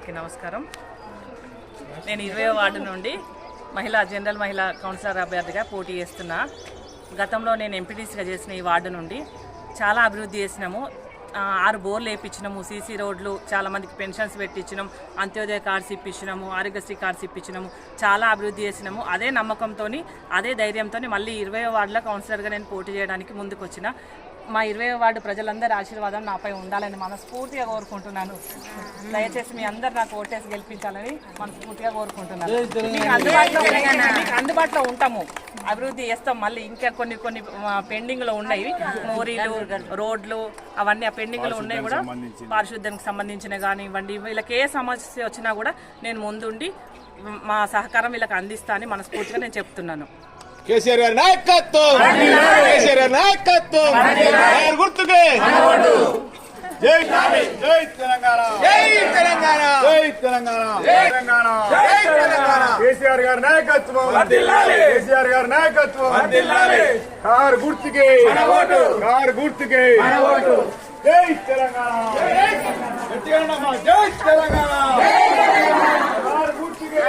అందరికీ నమస్కారం. నేను 20వ వార్డు నుండి జనరల్ మహిళా కౌన్సిలర్ అభ్యర్థిగా పోటీ చేస్తున్నా. గతంలో నేను ఎంపీటీసీగా చేసిన ఈ వార్డు నుండి చాలా అభివృద్ధి చేసినాము. 6 బోర్లు వేయించినాము, సీసీ రోడ్లు, చాలామందికి పెన్షన్స్ పెట్టించినాము, అంత్యోదయ కార్డ్స్ ఇప్పించినాము, ఆరోగ్యశ్రీ కార్డ్స్ ఇప్పించినాము, చాలా అభివృద్ధి చేసినాము. అదే నమ్మకంతో, అదే ధైర్యంతో మళ్ళీ 20వ వార్డులో కౌన్సిలర్గా నేను పోటీ చేయడానికి ముందుకు వచ్చిన. మా 20వ వార్డు ప్రజలందరి ఆశీర్వాదం నాపై ఉండాలని మనస్ఫూర్తిగా కోరుకుంటున్నాను. దయచేసి మీ అందరు నాకు ఓటేసి గెలిపించాలని మనస్ఫూర్తిగా కోరుకుంటున్నాను. మీకు అందుబాటులో ఉంటాము, అభివృద్ధి చేస్తాం. మళ్ళీ ఇంకా కొన్ని పెండింగ్లో ఉన్నాయి, మోరీలు, రోడ్లు, అవన్నీ ఆ పెండింగ్లో ఉన్నాయి కూడా. పారిశుద్ధ్యానికి సంబంధించిన కానివ్వండి, వీళ్ళకి ఏ సమస్య వచ్చినా కూడా నేను ముందుండి మా సహకారం వీళ్ళకి అందిస్తా అని మనస్ఫూర్తిగా నేను చెప్తున్నాను. కేసీఆర్ గారి నాయకత్వం, కేసీఆర్ గారి నాయకత్వం, గుర్తుకే జై జై తెలంగాణ, జై తెలంగాణ, జై తెలంగాణ, జై తెలంగాణ, జై తెలంగాణ. కేసీఆర్ గారి నాయకత్వం, కేసీఆర్ గారి నాయకత్వం, కారు గుర్తుకే, కారు గుర్తుకే, జై తెలంగాణ, జై తెలంగాణ, కారు గుర్తుకే.